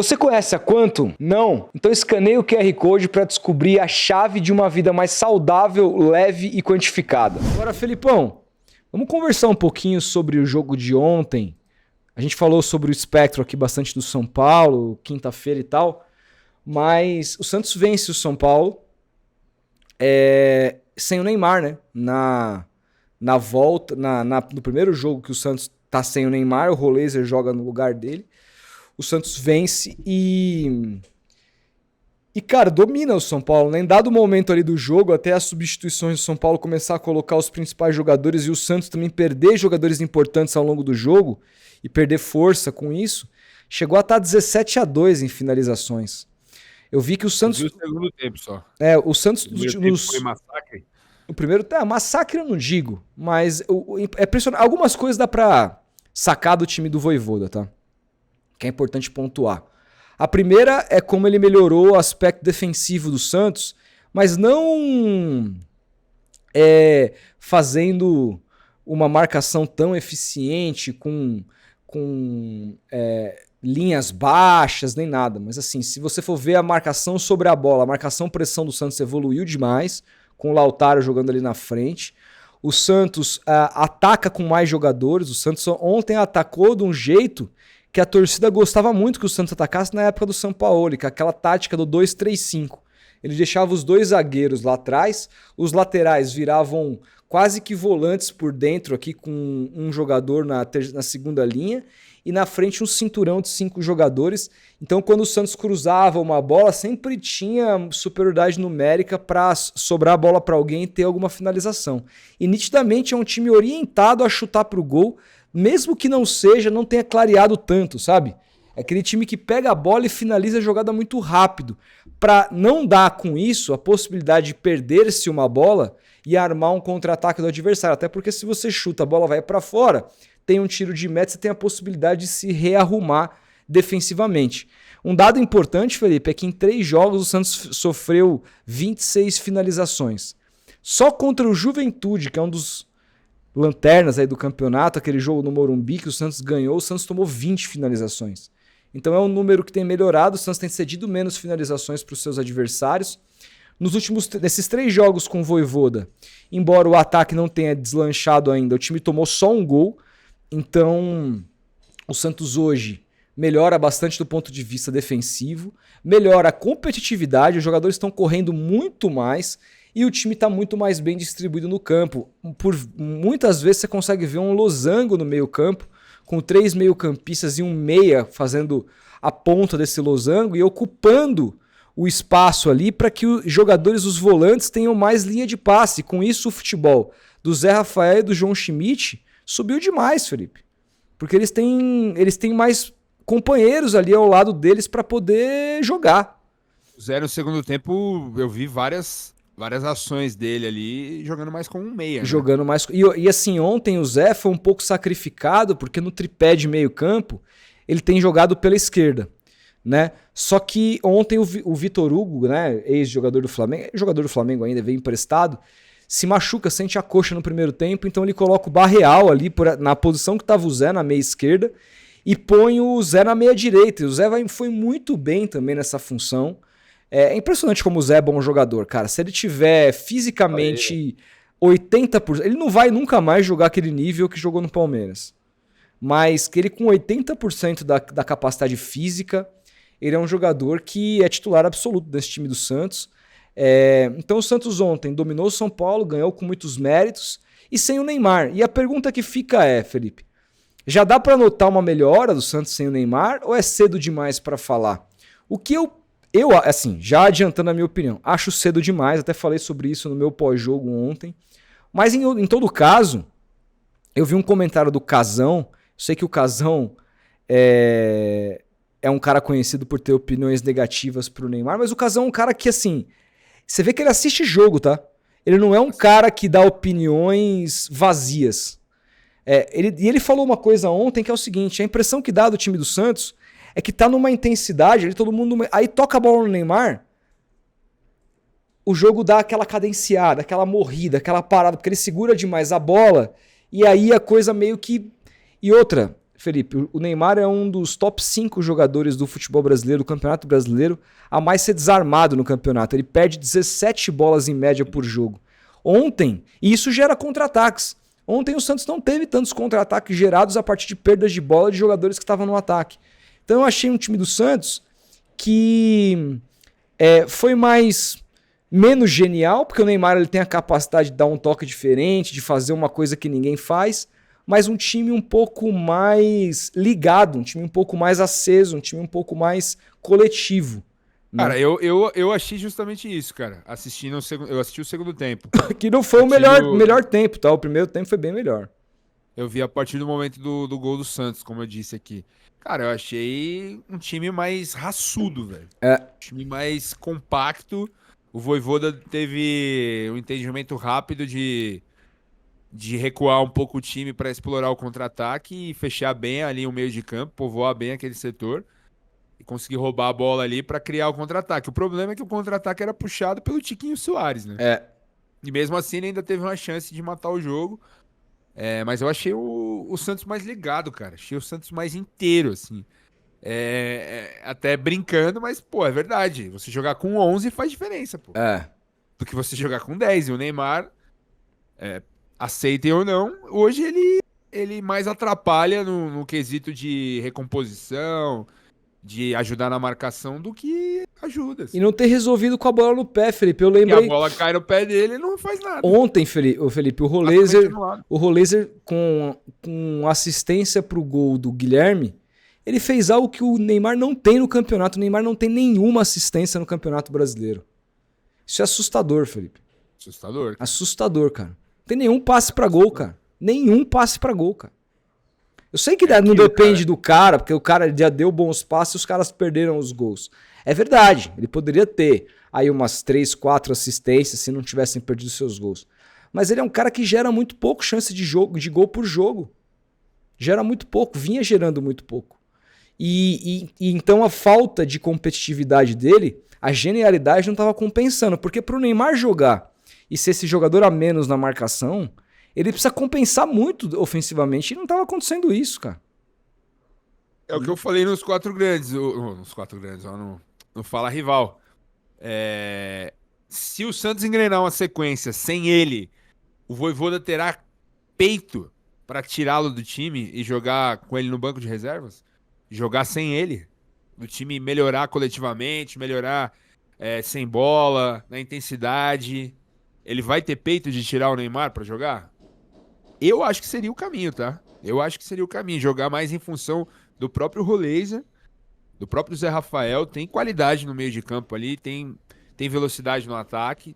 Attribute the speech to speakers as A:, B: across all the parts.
A: Você conhece a Quantum? Não? Então escaneie o QR Code para descobrir a chave de uma vida mais saudável, leve e quantificada. Agora, Felipão, vamos conversar um pouquinho sobre o jogo de ontem. A gente falou sobre o espectro aqui bastante do São Paulo, quinta-feira e tal, mas o Santos vence o São Paulo sem o Neymar, né? Na volta, no primeiro jogo que o Santos tá sem o Neymar, o Roleiser joga no lugar dele. O Santos vence e, cara, domina o São Paulo, né? Em dado momento ali do jogo, até as substituições do São Paulo começar a colocar os principais jogadores e o Santos também perder jogadores importantes ao longo do jogo e perder força com isso, chegou a estar 17-2 em finalizações. Eu vi que o Santos...
B: o segundo tempo só.
A: O Santos...
B: Foi massacre?
A: O primeiro... massacre eu não digo, mas é impressionante. Algumas coisas dá pra sacar do time do Vojvoda, tá? Que é importante pontuar. A primeira é como ele melhorou o aspecto defensivo do Santos, mas não fazendo uma marcação tão eficiente, com linhas baixas, nem nada. Mas assim, se você for ver a marcação sobre a bola, a marcação-pressão do Santos evoluiu demais, com o Lautaro jogando ali na frente. O Santos ataca com mais jogadores. O Santos ontem atacou de um jeito que a torcida gostava muito que o Santos atacasse na época do Sampaoli, que é aquela tática do 2-3-5. Ele deixava os dois zagueiros lá atrás, os laterais viravam quase que volantes por dentro aqui com um jogador na segunda linha e na frente um cinturão de 5 jogadores. Então quando o Santos cruzava uma bola, sempre tinha superioridade numérica para sobrar a bola para alguém e ter alguma finalização. E nitidamente é um time orientado a chutar para o gol, mesmo que não tenha clareado tanto, sabe? É aquele time que pega a bola e finaliza a jogada muito rápido, para não dar com isso a possibilidade de perder-se uma bola e armar um contra-ataque do adversário. Até porque se você chuta, a bola vai para fora, tem um tiro de meta, você tem a possibilidade de se rearrumar defensivamente. Um dado importante, Felipe, é que em 3 jogos o Santos sofreu 26 finalizações. Só contra o Juventude, que é um dos lanternas aí do campeonato, aquele jogo no Morumbi que o Santos ganhou, o Santos tomou 20 finalizações. Então é um número que tem melhorado, o Santos tem cedido menos finalizações para os seus adversários. Nesses 3 jogos com o Vojvoda, embora o ataque não tenha deslanchado ainda, o time tomou só um gol, então o Santos hoje melhora bastante do ponto de vista defensivo, melhora a competitividade, os jogadores estão correndo muito mais, e o time está muito mais bem distribuído no campo. Muitas vezes você consegue ver um losango no meio campo, com 3 meio-campistas e um meia fazendo a ponta desse losango e ocupando o espaço ali para que os jogadores, os volantes, tenham mais linha de passe. Com isso, o futebol do Zé Rafael e do João Schmidt subiu demais, Felipe. Porque eles têm mais companheiros ali ao lado deles para poder jogar.
B: O Zé, no segundo tempo, eu vi várias ações dele ali, jogando mais como um meia.
A: Jogando mais. E assim, ontem o Zé foi um pouco sacrificado, porque no tripé de meio campo, ele tem jogado pela esquerda, né? Só que ontem o Vitor Hugo, né, ex-jogador do Flamengo ainda, veio emprestado, se machuca, sente a coxa no primeiro tempo, então ele coloca o Barreal ali na posição que estava o Zé, na meia esquerda, e põe o Zé na meia direita. E o Zé foi muito bem também nessa função. É impressionante como o Zé é bom jogador, cara. Se ele tiver fisicamente 80%, ele não vai nunca mais jogar aquele nível que jogou no Palmeiras. Mas que ele com 80% da capacidade física, ele é um jogador que é titular absoluto desse time do Santos. Então o Santos ontem dominou o São Paulo, ganhou com muitos méritos e sem o Neymar. E a pergunta que fica Felipe, já dá para notar uma melhora do Santos sem o Neymar ou é cedo demais para falar? O que eu, assim, já adiantando a minha opinião, acho cedo demais, até falei sobre isso no meu pós-jogo ontem. Mas em todo caso, eu vi um comentário do Casão, sei que o Casão é um cara conhecido por ter opiniões negativas pro Neymar, mas o Casão é um cara que, assim, você vê que ele assiste jogo, tá? Ele não é um cara que dá opiniões vazias. Ele falou uma coisa ontem que é o seguinte, a impressão que dá do time do Santos é que tá numa intensidade, ali todo mundo... Aí toca a bola no Neymar, o jogo dá aquela cadenciada, aquela morrida, aquela parada, porque ele segura demais a bola, e aí a coisa meio que... E outra, Felipe, o Neymar é um dos top 5 jogadores do futebol brasileiro, do Campeonato Brasileiro, a mais ser desarmado no campeonato. Ele perde 17 bolas em média por jogo. Ontem, e isso gera contra-ataques. Ontem o Santos não teve tantos contra-ataques gerados a partir de perdas de bola de jogadores que estavam no ataque. Então eu achei um time do Santos que foi menos genial, porque o Neymar ele tem a capacidade de dar um toque diferente, de fazer uma coisa que ninguém faz, mas um time um pouco mais ligado, um time um pouco mais aceso, um time um pouco mais coletivo.
B: Cara, eu achei justamente isso, cara. Eu assisti o segundo tempo.
A: Que não foi o melhor tempo, tá? O primeiro tempo foi bem melhor.
B: Eu vi a partir do momento do gol do Santos, como eu disse aqui. Cara, eu achei um time mais raçudo, velho. Um time mais compacto. O Vojvoda teve um entendimento rápido de recuar um pouco o time para explorar o contra-ataque e fechar bem ali o meio de campo, povoar bem aquele setor e conseguir roubar a bola ali para criar o contra-ataque. O problema é que o contra-ataque era puxado pelo Tiquinho Soares, né? E mesmo assim ele ainda teve uma chance de matar o jogo. Mas eu achei o Santos mais ligado, cara. Achei o Santos mais inteiro, assim. Até brincando, mas, pô, é verdade. Você jogar com 11 faz diferença, pô. Do que você jogar com 10. E o Neymar, aceitem ou não, hoje ele mais atrapalha no quesito de recomposição, de ajudar na marcação do que ajuda. Assim.
A: E não ter resolvido com a bola no pé, Felipe. Eu
B: E
A: lembrei...
B: a bola cai no pé dele e não faz nada.
A: Ontem, Felipe, o Roleiser com assistência pro gol do Guilherme, ele fez algo que o Neymar não tem no campeonato. O Neymar não tem nenhuma assistência no Campeonato Brasileiro. Isso é assustador, Felipe.
B: Assustador. Cara.
A: Assustador, cara. Não tem nenhum passe pra gol, cara. Nenhum passe pra gol, cara. Eu sei que não depende do cara, porque o cara já deu bons passes e os caras perderam os gols. É verdade, ele poderia ter aí umas 3, 4 assistências se não tivessem perdido seus gols. Mas ele é um cara que gera muito pouco chance de gol por jogo. Gera muito pouco, vinha gerando muito pouco. E então a falta de competitividade dele, a genialidade não estava compensando. Porque para o Neymar jogar e ser esse jogador a menos na marcação, ele precisa compensar muito ofensivamente. E não estava acontecendo isso, cara.
B: É o que eu falei nos 4 grandes. Nos 4 grandes, no Fala Rival. Se o Santos engrenar uma sequência sem ele, o Vojvoda terá peito para tirá-lo do time e jogar com ele no banco de reservas? Jogar sem ele? O time melhorar coletivamente, melhorar sem bola, na intensidade. Ele vai ter peito de tirar o Neymar para jogar? Eu acho que seria o caminho, tá? Eu acho que seria o caminho. Jogar mais em função do próprio Roleiser, do próprio Zé Rafael. Tem qualidade no meio de campo ali, tem velocidade no ataque.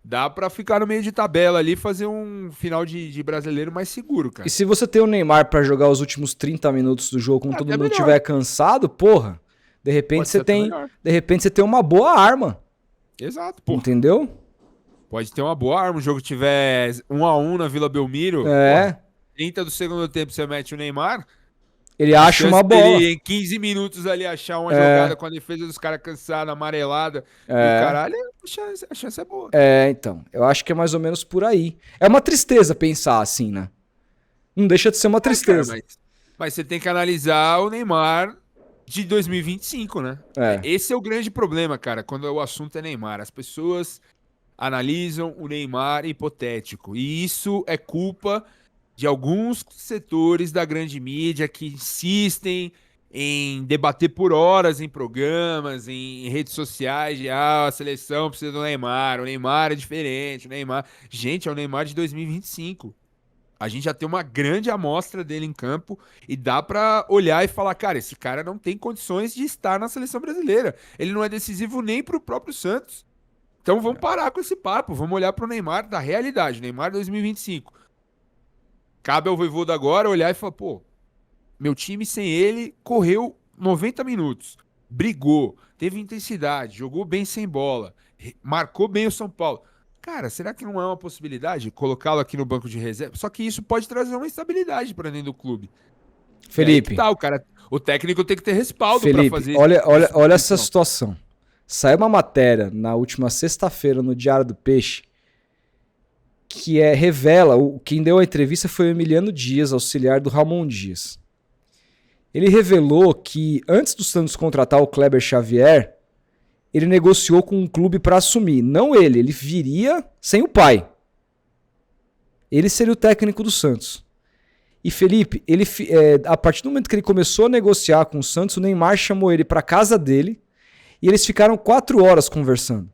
B: Dá pra ficar no meio de tabela ali e fazer um final de brasileiro mais seguro, cara.
A: E se você tem o Neymar pra jogar os últimos 30 minutos do jogo quando todo mundo estiver cansado, porra, de repente você tem uma boa arma.
B: Exato, porra.
A: Entendeu?
B: Pode ter uma boa arma. O jogo tiver 1-1 na Vila Belmiro. Porra, 30 do segundo tempo você mete o Neymar.
A: Ele acha uma bola.
B: Ele, em 15 minutos ali, achar uma jogada com a defesa dos caras cansada, amarelada. E o caralho, a chance é boa.
A: Então. Eu acho que é mais ou menos por aí. É uma tristeza pensar assim, né? Não deixa de ser uma tristeza.
B: Cara, mas você tem que analisar o Neymar de 2025, né? Esse é o grande problema, cara, quando o assunto é Neymar. As pessoas analisam o Neymar hipotético. E isso é culpa de alguns setores da grande mídia que insistem em debater por horas em programas, em redes sociais, de a seleção precisa do Neymar, o Neymar é diferente, o Neymar... Gente, é o Neymar de 2025. A gente já tem uma grande amostra dele em campo e dá pra olhar e falar, cara, esse cara não tem condições de estar na seleção brasileira. Ele não é decisivo nem pro próprio Santos. Então vamos parar com esse papo, vamos olhar pro Neymar da realidade, Neymar 2025. Cabe ao Vojvoda agora olhar e falar, pô, meu time sem ele correu 90 minutos, brigou, teve intensidade, jogou bem sem bola, marcou bem o São Paulo. Cara, será que não é uma possibilidade colocá-lo aqui no banco de reserva? Só que isso pode trazer uma instabilidade para dentro do clube.
A: Felipe.
B: O técnico tem que ter respaldo para fazer isso.
A: Olha essa situação. Saiu uma matéria na última sexta-feira no Diário do Peixe que revela, quem deu a entrevista foi o Emiliano Dias, auxiliar do Ramon Dias. Ele revelou que antes do Santos contratar o Kleber Xavier, ele negociou com um clube para assumir. Não ele viria sem o pai. Ele seria o técnico do Santos. E Felipe, a partir do momento que ele começou a negociar com o Santos, o Neymar chamou ele para casa dele e eles ficaram 4 horas conversando.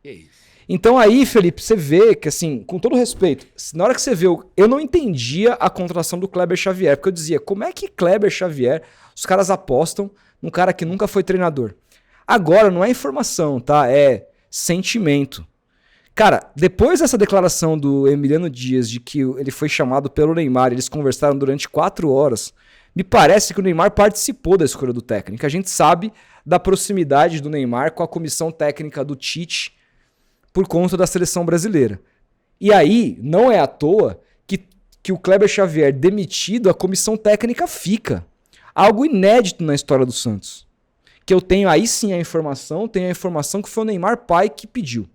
B: Que isso?
A: Então aí, Felipe, você vê que, assim, com todo respeito, na hora que você vê, eu não entendia a contratação do Kleber Xavier, porque eu dizia, como é que Kleber Xavier, os caras apostam num cara que nunca foi treinador? Agora, não é informação, tá? É sentimento. Cara, depois dessa declaração do Emiliano Dias de que ele foi chamado pelo Neymar, eles conversaram durante 4 horas, me parece que o Neymar participou da escolha do técnico. A gente sabe da proximidade do Neymar com a comissão técnica do Tite por conta da seleção brasileira. E aí, não é à toa que o Kleber Xavier demitido, a comissão técnica fica. Algo inédito na história do Santos. Que eu tenho aí sim tenho a informação que foi o Neymar pai que pediu.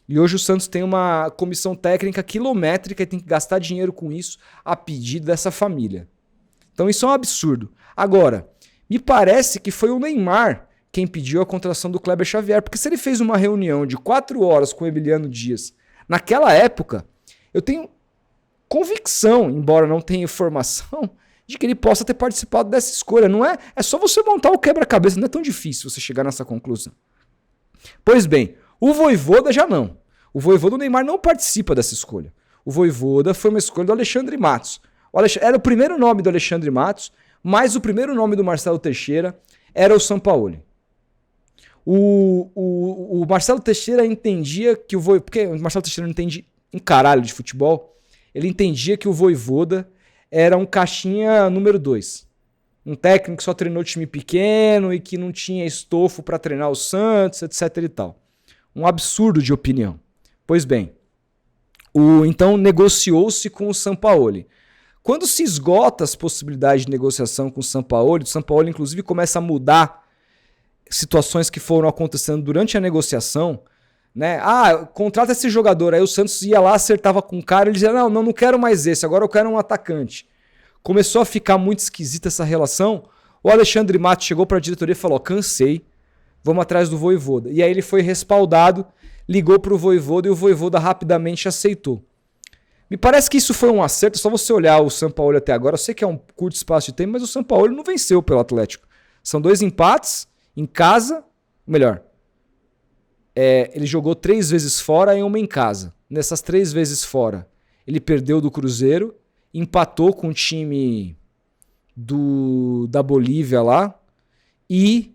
A: E hoje o Santos tem uma comissão técnica quilométrica e tem que gastar dinheiro com isso a pedido dessa família. Então isso é um absurdo. Agora, me parece que foi o Neymar quem pediu a contratação do Kleber Xavier, porque se ele fez uma reunião de 4 horas com o Emiliano Dias, naquela época, eu tenho convicção, embora não tenha informação, de que ele possa ter participado dessa escolha. Não é? É só você montar o quebra-cabeça, não é tão difícil você chegar nessa conclusão. Pois bem, o Vojvoda já não. O Vojvoda, o Neymar não participa dessa escolha. O Vojvoda foi uma escolha do Alexandre Matos. Era o primeiro nome do Alexandre Matos, mas o primeiro nome do Marcelo Teixeira era o Sampaoli. O Marcelo Teixeira entendia que o Vojvoda... Porque o Marcelo Teixeira não entende um caralho de futebol. Ele entendia que o Vojvoda era um caixinha número 2. Um técnico que só treinou time pequeno e que não tinha estofo para treinar o Santos, etc e tal. Um absurdo de opinião. Pois bem, então negociou-se com o Sampaoli. Quando se esgota as possibilidades de negociação com o Sampaoli inclusive começa a mudar situações que foram acontecendo durante a negociação, né? Contrata esse jogador. Aí o Santos ia lá, acertava com o cara, ele dizia, não quero mais esse, agora eu quero um atacante. Começou a ficar muito esquisita essa relação. O Alexandre Matos chegou para a diretoria e falou, cansei, vamos atrás do Vojvoda. E aí ele foi respaldado, ligou para o Vojvoda e o Vojvoda rapidamente aceitou. Me parece que isso foi um acerto, só você olhar o Sampaoli até agora, eu sei que é um curto espaço de tempo, mas o Sampaoli não venceu pelo Atlético. São 2 empates em casa, melhor, ele jogou 3 vezes fora e 1 em casa. Nessas 3 vezes fora, ele perdeu do Cruzeiro, empatou com o time da Bolívia lá e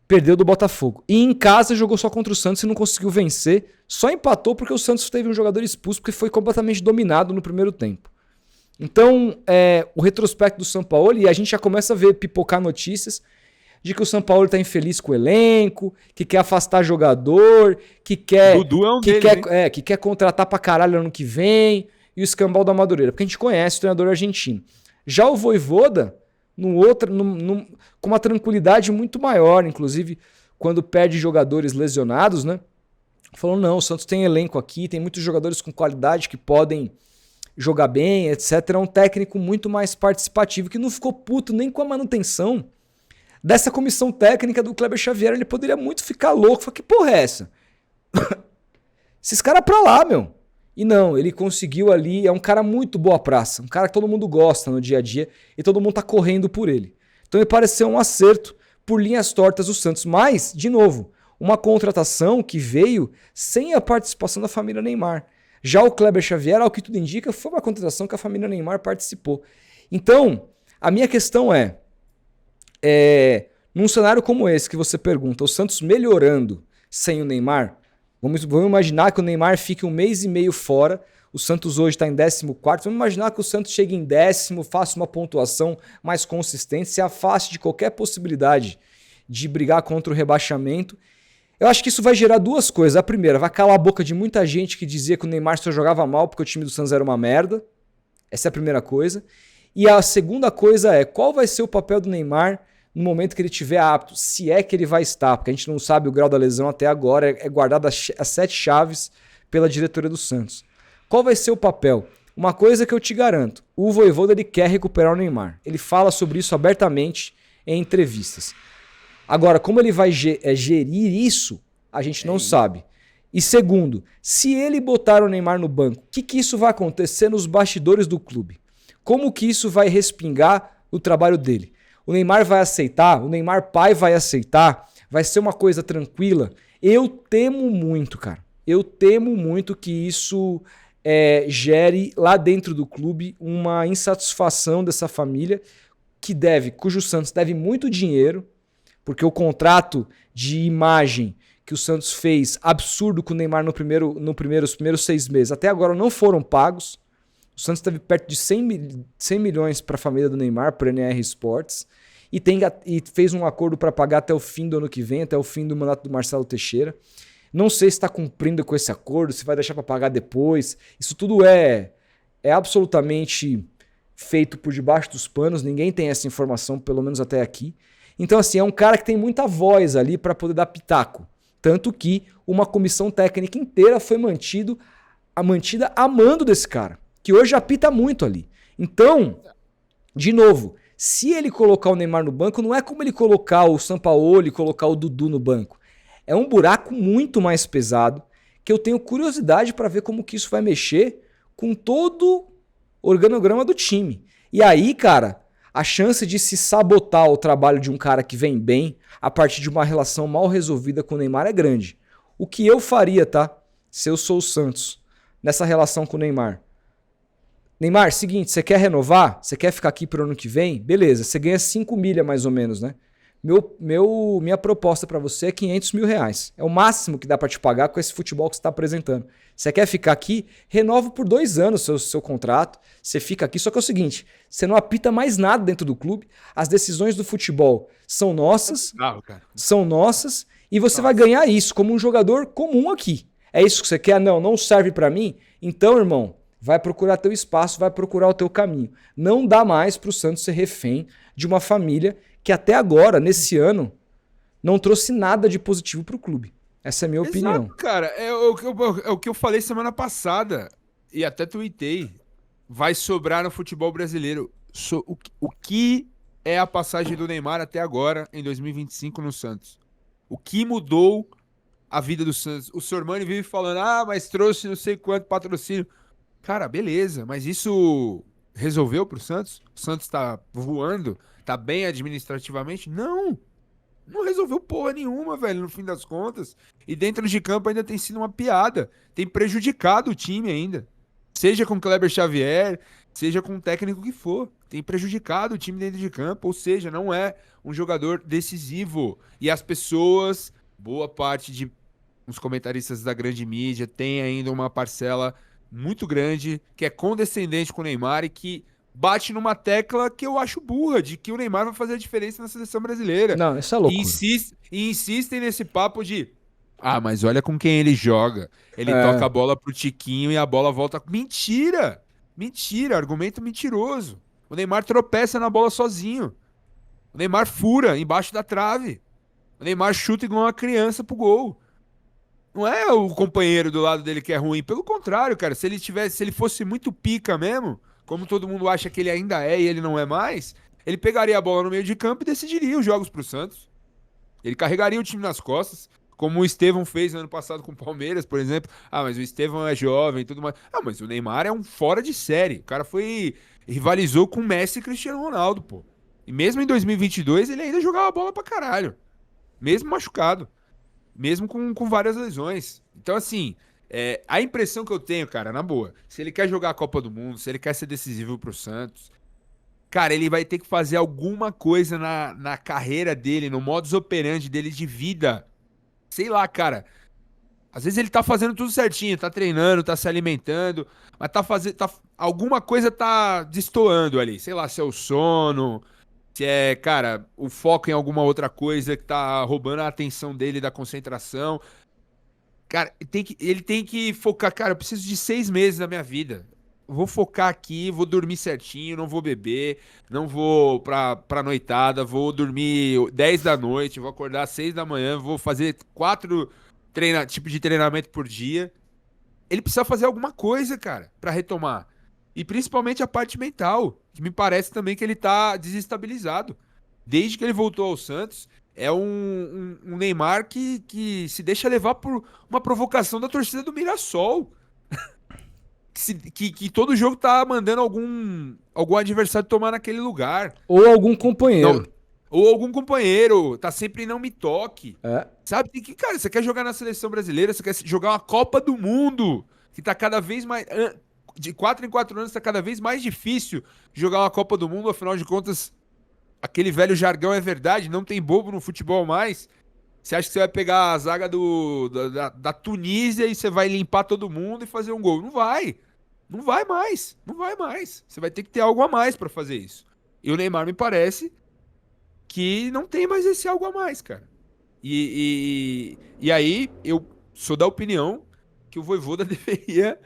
A: perdeu do Botafogo. E em casa jogou só contra o Santos e não conseguiu vencer. Só empatou porque o Santos teve um jogador expulso porque foi completamente dominado no primeiro tempo. Então, o retrospecto do Sampaoli, e a gente já começa a ver pipocar notícias de que o Sampaoli tá infeliz com o elenco, que quer afastar jogador, que quer,
B: Dudu é um
A: que,
B: deles,
A: quer que quer contratar pra caralho ano que vem, e o escambau da Madureira, porque a gente conhece o treinador argentino. Já o Vojvoda, com uma tranquilidade muito maior, inclusive quando perde jogadores lesionados, né? Falou, não, o Santos tem elenco aqui, tem muitos jogadores com qualidade que podem jogar bem, etc. É um técnico muito mais participativo, que não ficou puto nem com a manutenção dessa comissão técnica do Kleber Xavier. Ele poderia muito ficar louco, falar, que porra é essa? Esses caras pra lá, meu. E não, ele conseguiu ali, é um cara muito boa praça, um cara que todo mundo gosta no dia a dia e todo mundo tá correndo por ele. Então me pareceu um acerto por linhas tortas do Santos, mas, de novo, uma contratação que veio sem a participação da família Neymar. Já o Kleber Xavier, ao que tudo indica, foi uma contratação que a família Neymar participou. Então, a minha questão num cenário como esse que você pergunta, o Santos melhorando sem o Neymar, vamos imaginar que o Neymar fique 1 mês e meio fora, o Santos hoje está em 14º, vamos imaginar que o Santos chegue em 10º, faça uma pontuação mais consistente, se afaste de qualquer possibilidade de brigar contra o rebaixamento. Eu acho que isso vai gerar 2 coisas. A primeira, vai calar a boca de muita gente que dizia que o Neymar só jogava mal porque o time do Santos era uma merda. Essa é a primeira coisa. E a segunda coisa qual vai ser o papel do Neymar no momento que ele estiver apto, se é que ele vai estar, porque a gente não sabe o grau da lesão até agora, é guardado as 7 chaves pela diretoria do Santos. Qual vai ser o papel? Uma coisa que eu te garanto, o Vojvoda ele quer recuperar o Neymar. Ele fala sobre isso abertamente em entrevistas. Agora, como ele vai gerir isso, a gente não sabe. E segundo, se ele botar o Neymar no banco, o que isso vai acontecer nos bastidores do clube? Como que isso vai respingar no trabalho dele? O Neymar vai aceitar? O Neymar pai vai aceitar? Vai ser uma coisa tranquila? Eu temo muito, cara. Eu temo muito que isso gere lá dentro do clube uma insatisfação dessa família cujo Santos deve muito dinheiro, porque o contrato de imagem que o Santos fez absurdo com o Neymar nos primeiros 6 meses, até agora não foram pagos. O Santos teve perto de 100 milhões para a família do Neymar, para a NR Sports, e fez um acordo para pagar até o fim do ano que vem, até o fim do mandato do Marcelo Teixeira. Não sei se está cumprindo com esse acordo, se vai deixar para pagar depois. Isso tudo é absolutamente feito por debaixo dos panos, ninguém tem essa informação, pelo menos até aqui. Então, assim, é um cara que tem muita voz ali para poder dar pitaco. Tanto que uma comissão técnica inteira foi mantida a mando desse cara, que hoje apita muito ali. Então, de novo, se ele colocar o Neymar no banco, não é como ele colocar o Sampaoli e colocar o Dudu no banco. É um buraco muito mais pesado, que eu tenho curiosidade para ver como que isso vai mexer com todo o organograma do time. E aí, cara, a chance de se sabotar o trabalho de um cara que vem bem a partir de uma relação mal resolvida com o Neymar é grande. O que eu faria, tá? Se eu sou o Santos, nessa relação com o Neymar. Neymar, seguinte, você quer renovar? Você quer ficar aqui pro ano que vem? Beleza, você ganha 5 milha mais ou menos, né? Minha proposta para você é 500 mil reais. É o máximo que dá para te pagar com esse futebol que você está apresentando. Você quer ficar aqui? Renova por 2 anos seu contrato. Você fica aqui. Só que é o seguinte, você não apita mais nada dentro do clube. As decisões do futebol são nossas. São nossas. E você vai ganhar isso como um jogador comum aqui. É isso que você quer? Não serve para mim? Então, irmão, vai procurar teu espaço, vai procurar o teu caminho. Não dá mais pro Santos ser refém de uma família que até agora, nesse ano, não trouxe nada de positivo pro clube. Essa é a minha opinião.
B: Cara, é o que eu falei semana passada, e até tuitei. Vai sobrar no futebol brasileiro. O que é a passagem do Neymar até agora, em 2025, no Santos? O que mudou a vida do Santos? O Sormani vive falando, mas trouxe não sei quanto patrocínio. Cara, beleza, mas isso resolveu pro Santos? O Santos tá voando? Tá bem administrativamente? Não resolveu porra nenhuma, velho, no fim das contas. E dentro de campo ainda tem sido uma piada. Tem prejudicado o time ainda. Seja com Kleber Xavier, seja com o técnico que for. Tem prejudicado o time dentro de campo. Ou seja, não é um jogador decisivo. E as pessoas, boa parte de os comentaristas da grande mídia, tem ainda uma parcela muito grande que é condescendente com o Neymar e que bate numa tecla que eu acho burra, de que o Neymar vai fazer a diferença na seleção brasileira.
A: Não, isso é louco.
B: E insistem nesse papo de mas olha com quem ele joga. Ele toca a bola pro Tiquinho e a bola volta. Mentira! Mentira, argumento mentiroso. O Neymar tropeça na bola sozinho. O Neymar fura embaixo da trave. O Neymar chuta igual uma criança pro gol. Não é o companheiro do lado dele que é ruim. Pelo contrário, cara. Se ele fosse muito pica mesmo, como todo mundo acha que ele ainda é e ele não é mais, ele pegaria a bola no meio de campo e decidiria os jogos pro Santos. Ele carregaria o time nas costas, como o Estevão fez no ano passado com o Palmeiras, por exemplo. Mas o Estevão é jovem e tudo mais. Mas o Neymar é um fora de série. O cara rivalizou com o Messi e Cristiano Ronaldo, pô. E mesmo em 2022 ele ainda jogava bola pra caralho. Mesmo machucado. Mesmo com várias lesões. Então, assim, a impressão que eu tenho, cara, na boa, se ele quer jogar a Copa do Mundo, se ele quer ser decisivo pro Santos, cara, ele vai ter que fazer alguma coisa na carreira dele, no modus operandi dele de vida. Sei lá, cara. Às vezes ele tá fazendo tudo certinho, tá treinando, tá se alimentando, mas alguma coisa tá destoando ali. Sei lá, se é o sono, se é, cara, o foco em alguma outra coisa que tá roubando a atenção dele da concentração. Cara, ele tem que focar, cara, eu preciso de 6 meses na minha vida. Vou focar aqui, vou dormir certinho, não vou beber, não vou pra noitada, vou dormir 10 da noite, vou acordar às 6 da manhã, vou fazer 4 tipos de treinamento por dia. Ele precisa fazer alguma coisa, cara, pra retomar. E principalmente a parte mental, que me parece também que ele tá desestabilizado. Desde que ele voltou ao Santos, é um Neymar que se deixa levar por uma provocação da torcida do Mirassol. Que todo jogo tá mandando algum adversário tomar naquele lugar.
A: Ou algum companheiro.
B: Não, ou algum companheiro, tá sempre em não me toque.
A: É.
B: Sabe? Cara, você quer jogar na seleção brasileira, você quer jogar uma Copa do Mundo, que tá cada vez mais. De 4 em 4 anos tá cada vez mais difícil jogar uma Copa do Mundo, afinal de contas, aquele velho jargão é verdade, não tem bobo no futebol mais. Você acha que você vai pegar a zaga da Tunísia e você vai limpar todo mundo e fazer um gol? Não vai. Não vai mais. Não vai mais. Você vai ter que ter algo a mais pra fazer isso. E o Neymar me parece que não tem mais esse algo a mais, cara. E aí eu sou da opinião que o Vojvoda deveria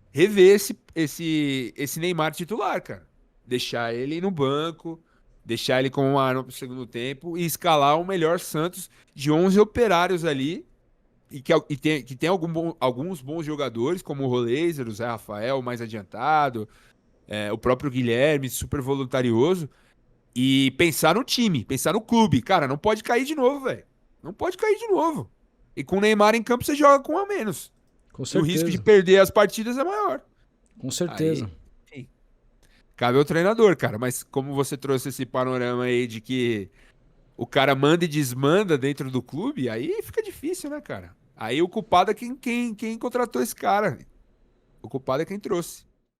B: rever esse Neymar titular, cara. Deixar ele no banco, deixar ele como uma arma pro segundo tempo e escalar o melhor Santos de 11 operários ali e que tem alguns bons jogadores, como o Roleiser, o Zé Rafael, mais adiantado, o próprio Guilherme, super voluntarioso, e pensar no time, pensar no clube. Cara, não pode cair de novo, velho. Não pode cair de novo. E com o Neymar em campo, você joga com um a menos.
A: Com
B: E o risco de
A: certeza.
B: perder as partidas é maior.
A: Com certeza.
B: Aí, enfim, cabe ao treinador, cara. Mas como você trouxe esse panorama aí de que o cara manda e desmanda dentro do clube, aí fica difícil, né, cara? Aí o culpado é quem contratou esse cara. O culpado é quem trouxe.